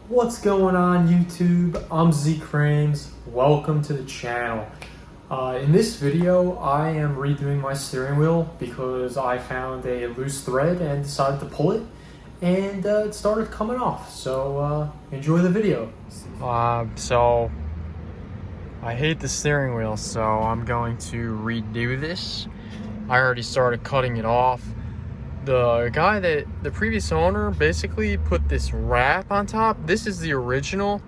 What's going on YouTube? I'm Z Cranes. Welcome to the channel. In this video, I am redoing my steering wheel because I found a loose thread and decided to pull it, and it started coming off. So enjoy the video. So I hate the steering wheel, so I'm going to redo this. I already started cutting it off. The previous owner basically put this wrap on top. This is the original.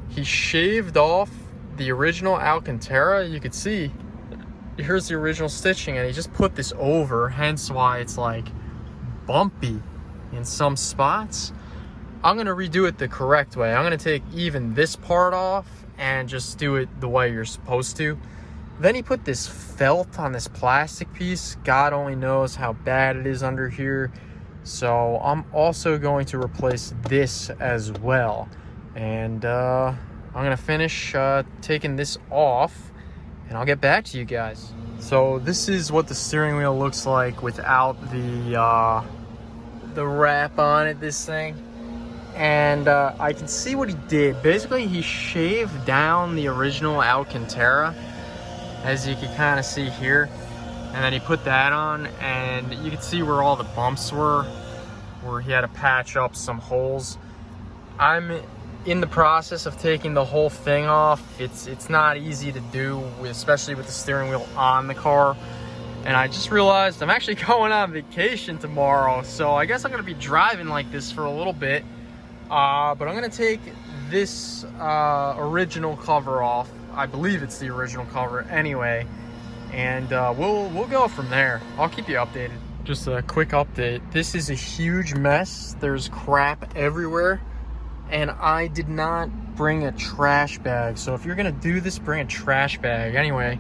He shaved off the original Alcantara. You could see, here's the original stitching, and he just put this over, hence why it's like bumpy in some spots. I'm gonna redo it the correct way. I'm gonna take even this part off and just do it the way you're supposed to. Then he put this felt on this plastic piece. God only knows how bad it is under here. So I'm also going to replace this as well. And I'm gonna finish taking this off, and I'll get back to you guys. So this is what the steering wheel looks like without the wrap on it, this thing. And I can see what he did. Basically, he shaved down the original Alcantara, as you can kind of see here, and then he put that on, and you can see where all the bumps were, where he had to patch up some holes. I'm in the process of taking the whole thing off. It's not easy to do, especially with the steering wheel on the car. And I just realized I'm actually going on vacation tomorrow, so I guess I'm gonna be driving like this for a little bit. But I'm gonna take this original cover off. I believe it's the original cover anyway, and we'll go from there. I'll keep you updated. Just a quick update. This is a huge mess. There's crap everywhere, and I did not bring a trash bag. So if you're gonna do this, bring a trash bag. Anyway,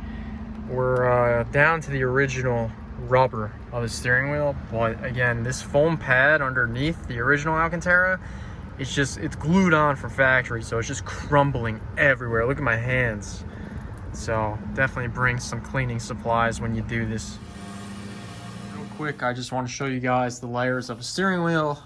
we're down to the original rubber of the steering wheel, but again, this foam pad underneath the original Alcantara, it's glued on from factory, so it's just crumbling everywhere. Look at my hands. So definitely bring some cleaning supplies when you do this. Real quick, I just want to show you guys the layers of a steering wheel.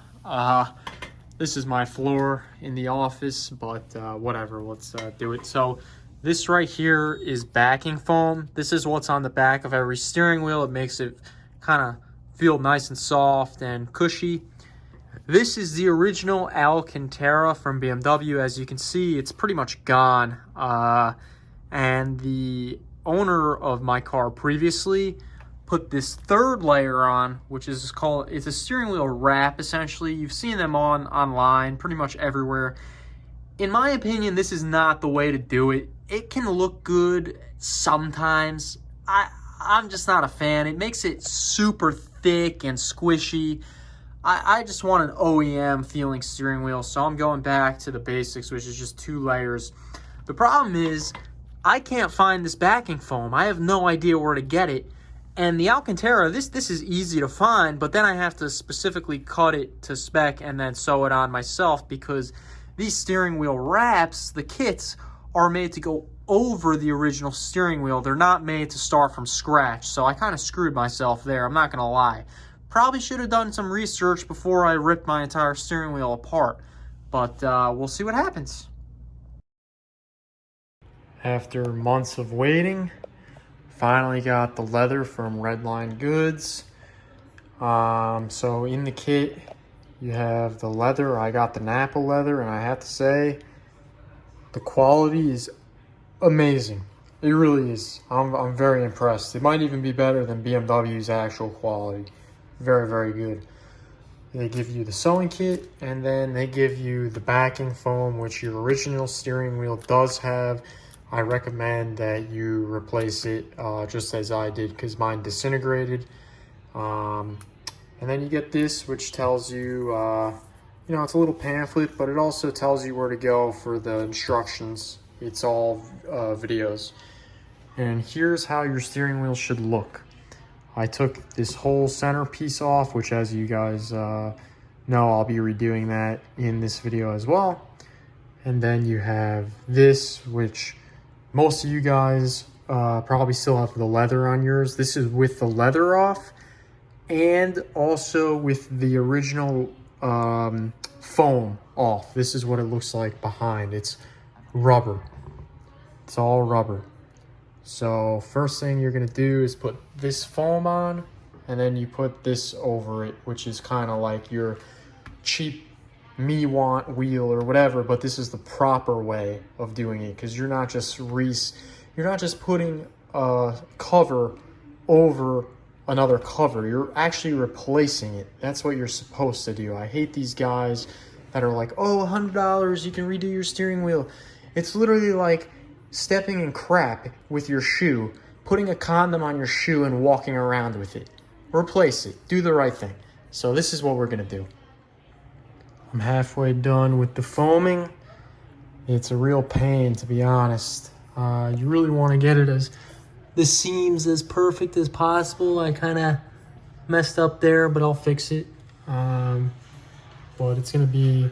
This is my floor in the office, but whatever, let's do it. So this right here is backing foam. This is what's on the back of every steering wheel. It makes it kind of feel nice and soft and cushy. This is the original Alcantara from BMW. As you can see, it's pretty much gone. And the owner of my car previously put this third layer on, which is called, it's a steering wheel wrap, essentially. You've seen them online, pretty much everywhere. In my opinion, this is not the way to do it. It can look good sometimes. I'm just not a fan. It makes it super thick and squishy. I just want an OEM feeling steering wheel, so I'm going back to the basics, which is just 2 layers. The problem is, I can't find this backing foam. I have no idea where to get it. And the Alcantara, this is easy to find, but then I have to specifically cut it to spec and then sew it on myself, because these steering wheel wraps, the kits, are made to go over the original steering wheel. They're not made to start from scratch, so I kind of screwed myself there, I'm not going to lie. Probably should have done some research before I ripped my entire steering wheel apart, but we'll see what happens. After months of waiting, finally got the leather from Redline Goods. So in the kit, you have the leather. I got the Napa leather, and I have to say, the quality is amazing. It really is. I'm very impressed. It might even be better than BMW's actual quality. Very, very good. They give you the sewing kit, and then they give you the backing foam, which your original steering wheel does have. I recommend that you replace it just as I did, because mine disintegrated. And then you get this, which tells you, you know, it's a little pamphlet, but it also tells you where to go for the instructions. It's all videos. And here's how your steering wheel should look. I took this whole center piece off, which, as you guys know, I'll be redoing that in this video as well. And then you have this, which most of you guys probably still have the leather on yours. This is with the leather off, and also with the original foam off. This is what it looks like behind. It's rubber. It's all rubber. So first thing you're gonna do is put this foam on, and then you put this over it, which is kind of like your cheap me want wheel or whatever, but this is the proper way of doing it, because you're not just putting a cover over another cover. You're actually replacing it. That's what you're supposed to do. I hate these guys that are like, oh, $100, you can redo your steering wheel. It's literally like stepping in crap with your shoe, putting a condom on your shoe and walking around with it. Replace it. Do the right thing. So this is what we're gonna do. I'm halfway done with the foaming. It's a real pain, to be honest. You really want to get it as the seams as perfect as possible. I kind of messed up there, but I'll fix it. But it's gonna be,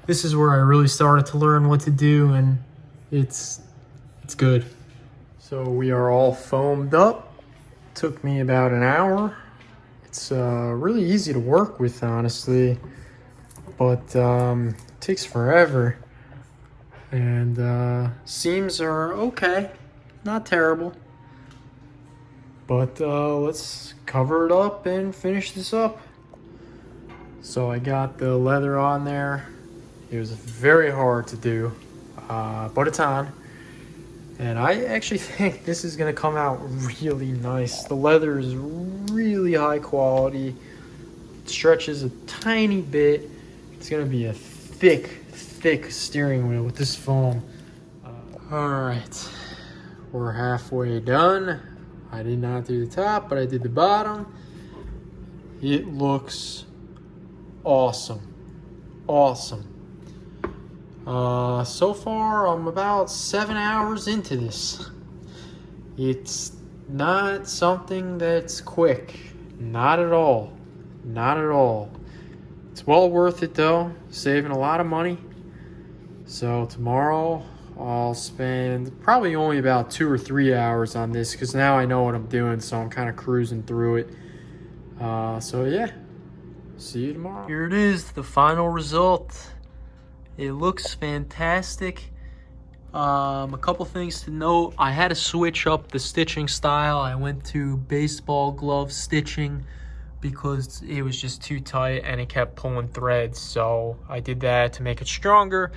this is where I really started to learn what to do, and it's good. So we are all foamed up. Took me about an hour. It's really easy to work with, honestly, but it takes forever. And seams are okay, not terrible. But let's cover it up and finish this up. So I got the leather on there. It was very hard to do, but it's on. And I actually think this is gonna come out really nice. The leather is really high quality. It stretches a tiny bit. It's gonna be a thick steering wheel with this foam. All right, we're halfway done. I did not do the top, but I did the bottom. It looks awesome. So far, I'm about 7 hours into this. It's not something that's quick. Not at all. It's well worth it though, saving a lot of money. So tomorrow, I'll spend probably only about 2 or 3 hours on this, because now I know what I'm doing, so I'm kind of cruising through it. So yeah, see you tomorrow. Here it is, the final result. It looks fantastic. A couple things to note. I had to switch up the stitching style. I went to baseball glove stitching because it was just too tight and it kept pulling threads. So I did that to make it stronger.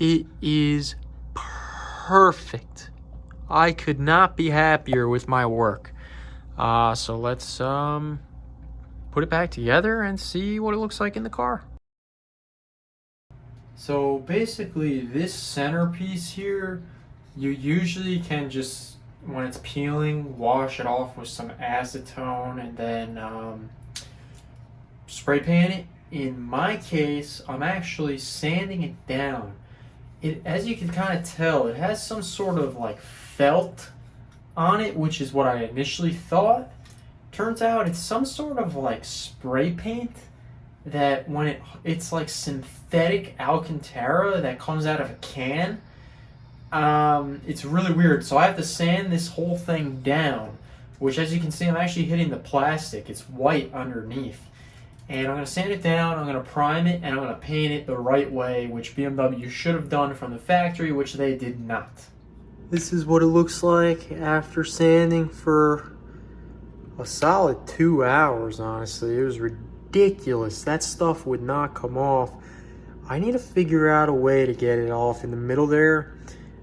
It is perfect. I could not be happier with my work. So let's put it back together and see what it looks like in the car. So basically this centerpiece here, you usually can just, when it's peeling, wash it off with some acetone and then spray paint it. In my case, I'm actually sanding it down. It, as you can kind of tell, it has some sort of like felt on it, which is what I initially thought. Turns out it's some sort of like spray paint that when it's like synthetic Alcantara that comes out of a can. It's really weird. So I have to sand this whole thing down, which, as you can see, I'm actually hitting the plastic. It's white underneath. And I'm going to sand it down, I'm going to prime it, and I'm going to paint it the right way, which BMW should have done from the factory, which they did not. This is what it looks like after sanding for a solid 2 hours, honestly. It was ridiculous. That stuff would not come off. I need to figure out a way to get it off in the middle there.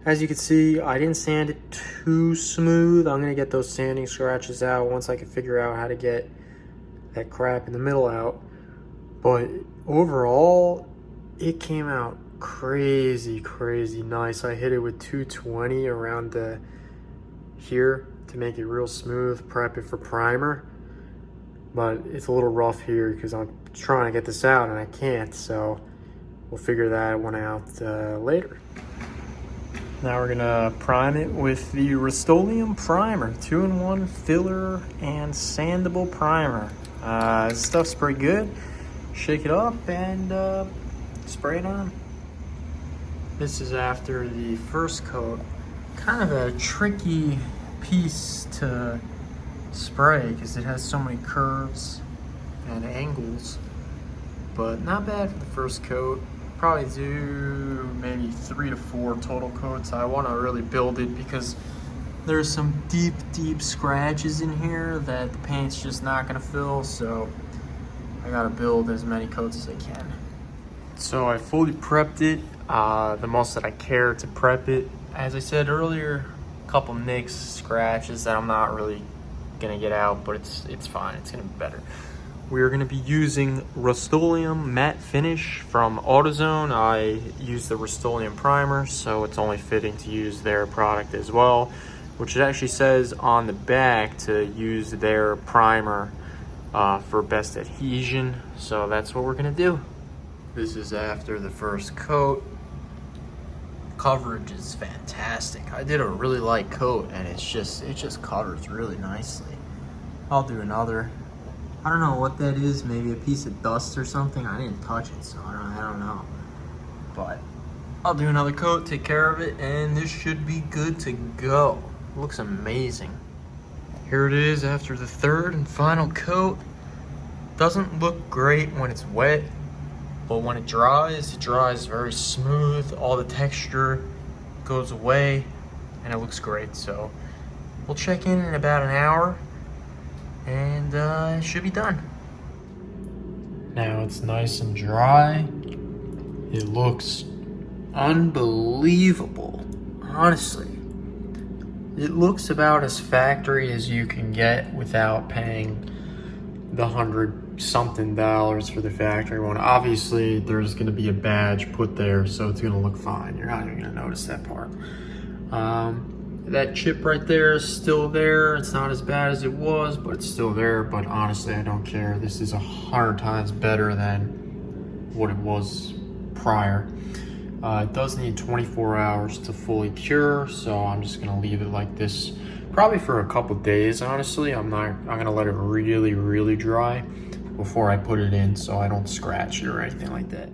As you can see, I didn't sand it too smooth. I'm going to get those sanding scratches out once I can figure out how to get that crap in the middle out. But overall, it came out crazy nice. I hit it with 220 around the here to make it real smooth, prep it for primer. But it's a little rough here because I'm trying to get this out and I can't, so we'll figure that one out later. Now we're gonna prime it with the Rust-Oleum primer, 2-in-1 filler and sandable primer. This stuff's pretty good. Shake it up and spray it on. This is after the first coat. Kind of a tricky piece to spray because it has so many curves and angles. but not bad for the first coat. Probably do maybe 3 to 4 total coats. I want to really build it because there's some deep scratches in here that the paint's just not gonna fill, so I gotta build as many coats as I can. So I fully prepped it, the most that I care to prep it. As I said earlier, a couple nicks, scratches that I'm not really gonna get out, but it's fine, it's gonna be better. We're gonna be using Rust-Oleum Matte Finish from AutoZone. I use the Rust-Oleum primer, so it's only fitting to use their product as well, which it actually says on the back to use their primer for best adhesion. So that's what we're gonna do. This is after the first coat. Coverage is fantastic. I did a really light coat and it just covers really nicely. I'll do another. I don't know what that is, maybe a piece of dust or something. I didn't touch it, so I don't know. But I'll do another coat, take care of it, and this should be good to go. It looks amazing. Here it is after the third and final coat. Doesn't look great when it's wet, but when it dries very smooth. All the texture goes away, and it looks great. So we'll check in about an hour, and it should be done. Now it's nice and dry. It looks unbelievable, honestly. It looks about as factory as you can get without paying the $100-something for the factory one. Obviously, there's gonna be a badge put there, so it's gonna look fine. You're not even gonna notice that part. That chip right there is still there. It's not as bad as it was, but it's still there. But honestly, I don't care. This is 100 times better than what it was prior. It does need 24 hours to fully cure, so I'm just gonna leave it like this probably for a couple days. Honestly, I'm gonna let it really dry before I put it in, so I don't scratch it or anything like that.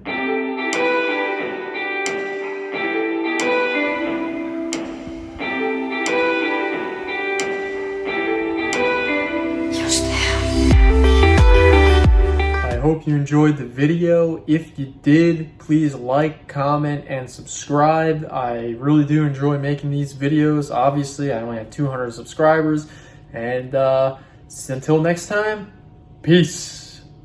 I hope you enjoyed the video. If you did, please like, comment, and subscribe. I really do enjoy making these videos. Obviously, I only have 200 subscribers. And until next time, peace.